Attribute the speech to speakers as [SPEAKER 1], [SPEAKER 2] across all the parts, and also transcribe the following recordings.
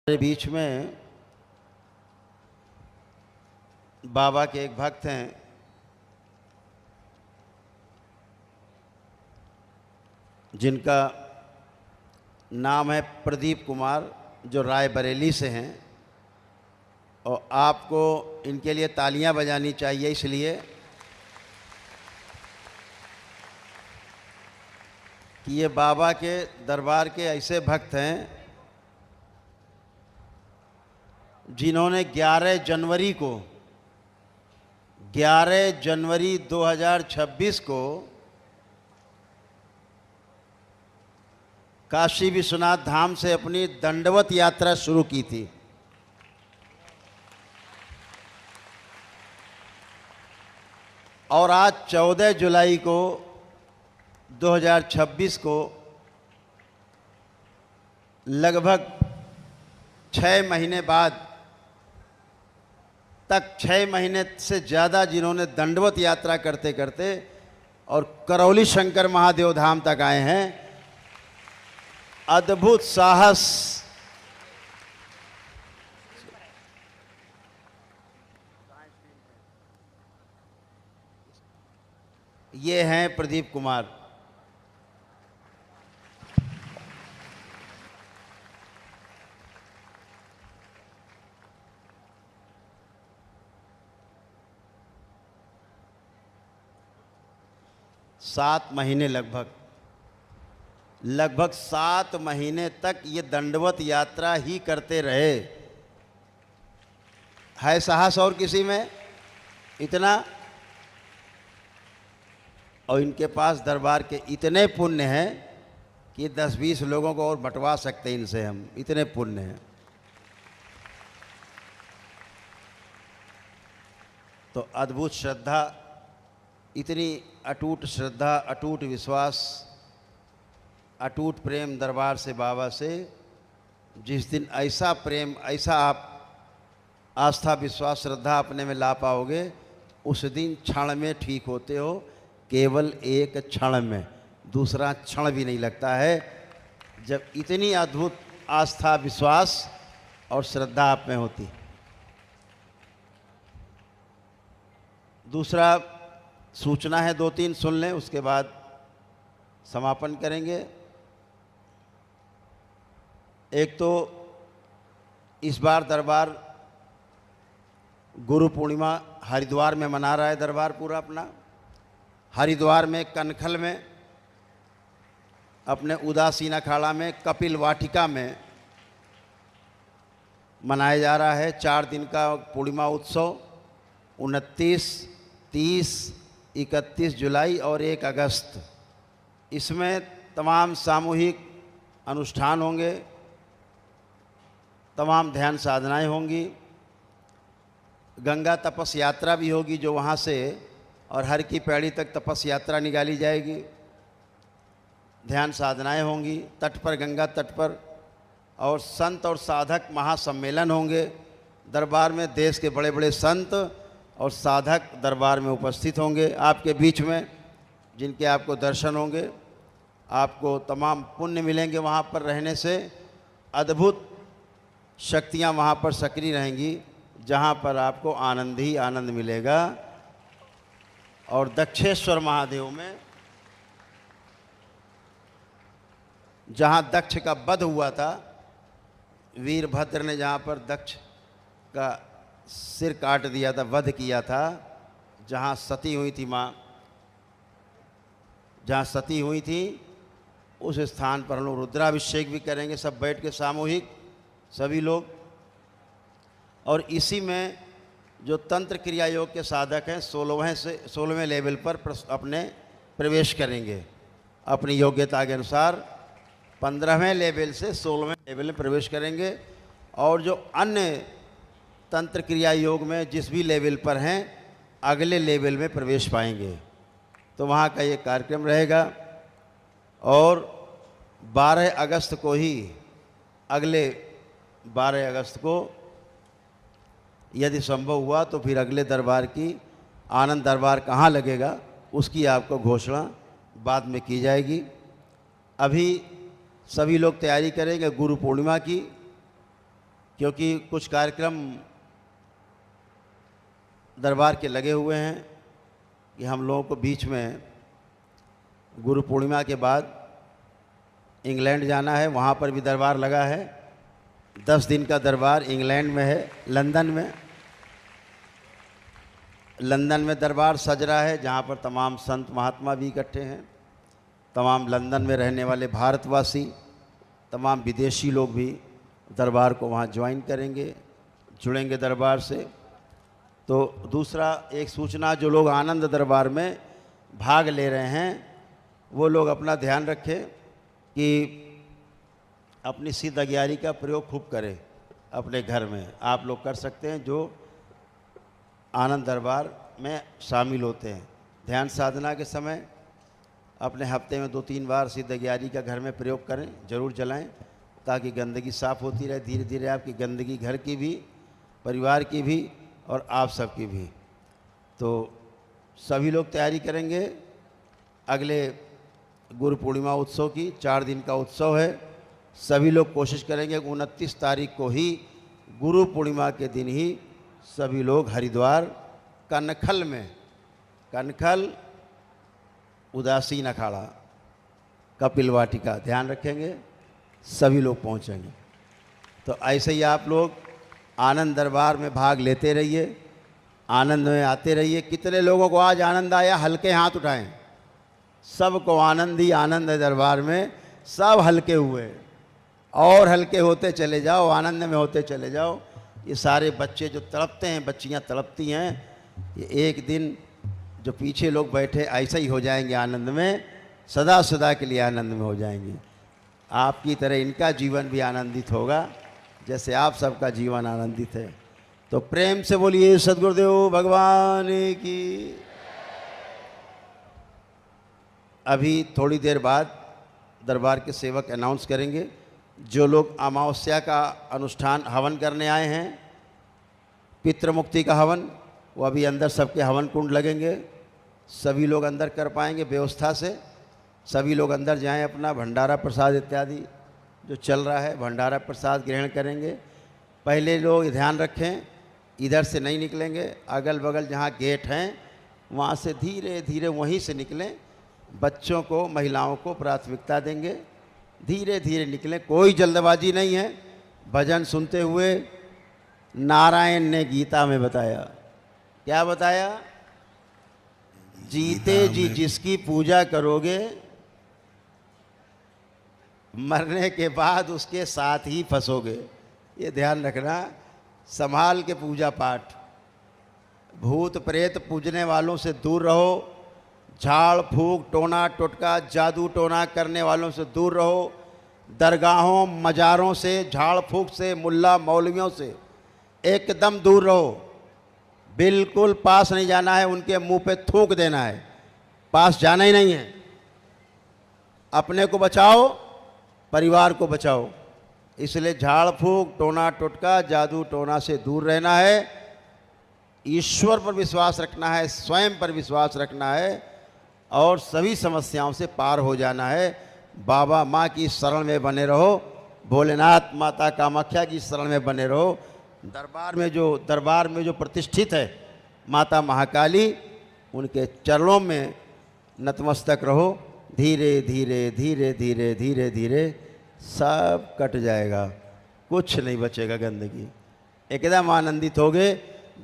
[SPEAKER 1] हमारे बीच में बाबा के एक भक्त हैं, जिनका नाम है प्रदीप कुमार, जो रायबरेली से हैं। और आपको इनके लिए तालियां बजानी चाहिए, इसलिए कि ये बाबा के दरबार के ऐसे भक्त हैं जिन्होंने 11 जनवरी 2026 को काशी विश्वनाथ धाम से अपनी दंडवत यात्रा शुरू की थी। और आज 14 जुलाई को 2026 को लगभग 6 महीने बाद तक 6 महीने से ज़्यादा जिन्होंने दंडवत यात्रा करते करते और करौली शंकर महादेव धाम तक आए हैं। अद्भुत साहस, ये हैं प्रदीप कुमार। लगभग 7 महीने तक ये दंडवत यात्रा ही करते रहे। है साहस और किसी में इतना? और इनके पास दरबार के इतने पुण्य हैं कि 10-20 लोगों को और बंटवा सकते हैं इनसे हम, इतने पुण्य हैं। तो अद्भुत श्रद्धा, इतनी अटूट श्रद्धा, अटूट विश्वास, अटूट प्रेम दरबार से, बाबा से। जिस दिन ऐसा प्रेम, ऐसा आप आस्था, विश्वास, श्रद्धा अपने में ला पाओगे, उस दिन क्षण में ठीक होते हो। केवल एक क्षण में, दूसरा क्षण भी नहीं लगता है, जब इतनी अद्भुत आस्था, विश्वास और श्रद्धा आप में होती। दूसरा सूचना है, 2-3 सुन लें, उसके बाद समापन करेंगे। एक तो इस बार दरबार गुरु पूर्णिमा हरिद्वार में मना रहा है दरबार पूरा अपना। हरिद्वार में कनखल में, अपने उदासीन अखाड़ा में, कपिल वाटिका में मनाया जा रहा है 4 दिन का पूर्णिमा उत्सव। 29, 30, 31 जुलाई और 1 अगस्त इसमें तमाम सामूहिक अनुष्ठान होंगे, तमाम ध्यान साधनाएं होंगी। गंगा तपस यात्रा भी होगी, जो वहाँ से और हर की पैड़ी तक तपस यात्रा निकाली जाएगी। ध्यान साधनाएं होंगी तट पर, गंगा तट पर। और संत और साधक महासम्मेलन होंगे दरबार में। देश के बड़े बड़े संत और साधक दरबार में उपस्थित होंगे आपके बीच में, जिनके आपको दर्शन होंगे। आपको तमाम पुण्य मिलेंगे वहाँ पर रहने से। अद्भुत शक्तियाँ वहाँ पर सक्रिय रहेंगी, जहाँ पर आपको आनंद ही आनंद मिलेगा। और दक्षेश्वर महादेव में, जहाँ दक्ष का वध हुआ था, वीरभद्र ने जहाँ पर दक्ष का सिर काट दिया था, वध किया था, जहाँ सती हुई थी माँ, जहाँ सती हुई थी, उस स्थान पर हम लोग रुद्राभिषेक भी करेंगे, सब बैठ के सामूहिक, सभी लोग। और इसी में जो तंत्र क्रिया योग के साधक हैं 16वें लेवल पर अपने प्रवेश करेंगे अपनी योग्यता के अनुसार। 15वें लेवल से 16वें लेवल में प्रवेश करेंगे। और जो अन्य तंत्र क्रिया योग में जिस भी लेवल पर हैं, अगले लेवल में प्रवेश पाएंगे। तो वहाँ का ये कार्यक्रम रहेगा। और 12 अगस्त को ही, अगले 12 अगस्त को यदि संभव हुआ तो फिर अगले दरबार की, आनंद दरबार कहाँ लगेगा उसकी आपको घोषणा बाद में की जाएगी। अभी सभी लोग तैयारी करेंगे गुरु पूर्णिमा की। क्योंकि कुछ कार्यक्रम दरबार के लगे हुए हैं कि हम लोगों को बीच में गुरु पूर्णिमा के बाद इंग्लैंड जाना है, वहाँ पर भी दरबार लगा है। 10 दिन का दरबार इंग्लैंड में है, लंदन में दरबार सज रहा है, जहाँ पर तमाम संत महात्मा भी इकट्ठे हैं, तमाम लंदन में रहने वाले भारतवासी, तमाम विदेशी लोग भी दरबार को वहाँ ज्वाइन करेंगे, जुड़ेंगे दरबार से। तो दूसरा एक सूचना, जो लोग आनंद दरबार में भाग ले रहे हैं वो लोग अपना ध्यान रखें कि अपनी सिद्ध अज्ञारी का प्रयोग खूब करें अपने घर में। आप लोग कर सकते हैं जो आनंद दरबार में शामिल होते हैं। ध्यान साधना के समय अपने हफ्ते में 2-3 बार सिद्ध अज्ञारी का घर में प्रयोग करें, ज़रूर जलाएं, ताकि गंदगी साफ़ होती रहे। धीरे धीरे आपकी गंदगी घर की भी, परिवार की भी और आप सबकी भी। तो सभी लोग तैयारी करेंगे अगले गुरु पूर्णिमा उत्सव की। 4 दिन का उत्सव है। सभी लोग कोशिश करेंगे 29 तारीख को ही, गुरु पूर्णिमा के दिन ही सभी लोग हरिद्वार कनखल में, कनखल उदासीन अखाड़ा कपिल वाटिका, ध्यान रखेंगे, सभी लोग पहुंचेंगे। तो ऐसे ही आप लोग आनंद दरबार में भाग लेते रहिए, आनंद में आते रहिए। कितने लोगों को आज आनंद आया? हल्के हाथ उठाएं। सबको आनंद ही आनंद है दरबार में, सब हल्के हुए और हल्के होते चले जाओ, आनंद में होते चले जाओ। ये सारे बच्चे जो तड़पते हैं, बच्चियां तड़पती हैं, ये एक दिन जो पीछे लोग बैठे ऐसे ही हो जाएंगे आनंद में, सदा सदा के लिए आनंद में हो जाएंगे। आपकी तरह इनका जीवन भी आनंदित होगा जैसे आप सबका जीवन आनंदित है। तो प्रेम से बोलिए सद्गुरुदेव भगवान की। अभी थोड़ी देर बाद दरबार के सेवक अनाउंस करेंगे। जो लोग अमावस्या का अनुष्ठान हवन करने आए हैं, पितृमुक्ति का हवन, वो अभी अंदर सबके हवन कुंड लगेंगे। सभी लोग अंदर कर पाएंगे व्यवस्था से। सभी लोग अंदर जाएं, अपना भंडारा प्रसाद इत्यादि जो चल रहा है भंडारा प्रसाद ग्रहण करेंगे। पहले लोग ध्यान रखें, इधर से नहीं निकलेंगे, अगल बगल जहाँ गेट हैं वहाँ से धीरे धीरे वहीं से निकलें। बच्चों को, महिलाओं को प्राथमिकता देंगे, धीरे धीरे निकलें, कोई जल्दबाजी नहीं है। भजन सुनते हुए नारायण ने गीता में बताया, क्या बताया? जीते जी जिसकी पूजा करोगे, मरने के बाद उसके साथ ही फंसोगे। ये ध्यान रखना, संभाल के पूजा पाठ। भूत प्रेत पूजने वालों से दूर रहो, झाड़ फूक टोना टोटका जादू टोना करने वालों से दूर रहो, दरगाहों मज़ारों से, झाड़ फूक से, मुल्ला मौलवियों से एकदम दूर रहो। बिल्कुल पास नहीं जाना है, उनके मुंह पे थूक देना है, पास जाना ही नहीं है। अपने को बचाओ, परिवार को बचाओ। इसलिए झाड़ फूक टोना टोटका जादू टोना से दूर रहना है। ईश्वर पर विश्वास रखना है, स्वयं पर विश्वास रखना है और सभी समस्याओं से पार हो जाना है। बाबा माँ की शरण में बने रहो, भोलेनाथ माता कामाख्या की शरण में बने रहो। दरबार में जो प्रतिष्ठित है माता महाकाली, उनके चरणों में नतमस्तक रहो। धीरे धीरे धीरे धीरे धीरे धीरे सब कट जाएगा, कुछ नहीं बचेगा गंदगी, एकदम आनंदित होगे।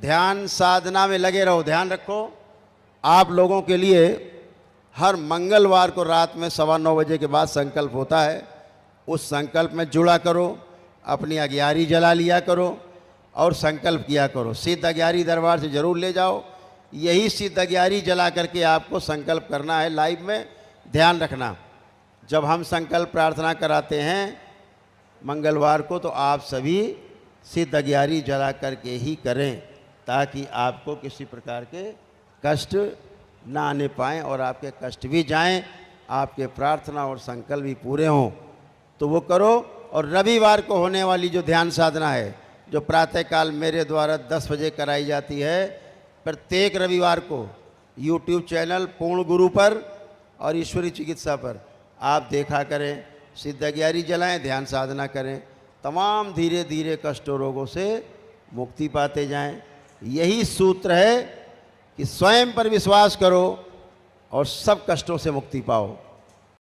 [SPEAKER 1] ध्यान साधना में लगे रहो। ध्यान रखो, आप लोगों के लिए हर मंगलवार को रात में 9:15 बजे के बाद संकल्प होता है। उस संकल्प में जुड़ा करो, अपनी अग्यारी जला लिया करो और संकल्प किया करो। सिद्ध अग्यारी दरबार से ज़रूर ले जाओ। यही सिद्ध अग्यारी जला करके आपको संकल्प करना है लाइव में। ध्यान रखना, जब हम संकल्प प्रार्थना कराते हैं मंगलवार को, तो आप सभी सिद्ध अग्यारी जला करके ही करें, ताकि आपको किसी प्रकार के कष्ट ना आने पाएँ और आपके कष्ट भी जाएं, आपके प्रार्थना और संकल्प भी पूरे हों। तो वो करो। और रविवार को होने वाली जो ध्यान साधना है, जो प्रातःकाल मेरे द्वारा 10 बजे कराई जाती है, प्रत्येक रविवार को YouTube चैनल पूर्ण गुरु पर और ईश्वरी चिकित्सा पर आप देखा करें। सिद्ध अग्यारी जलाएं, ध्यान साधना करें। तमाम धीरे धीरे कष्टों रोगों से मुक्ति पाते जाएं। यही सूत्र है कि स्वयं पर विश्वास करो और सब कष्टों से मुक्ति पाओ।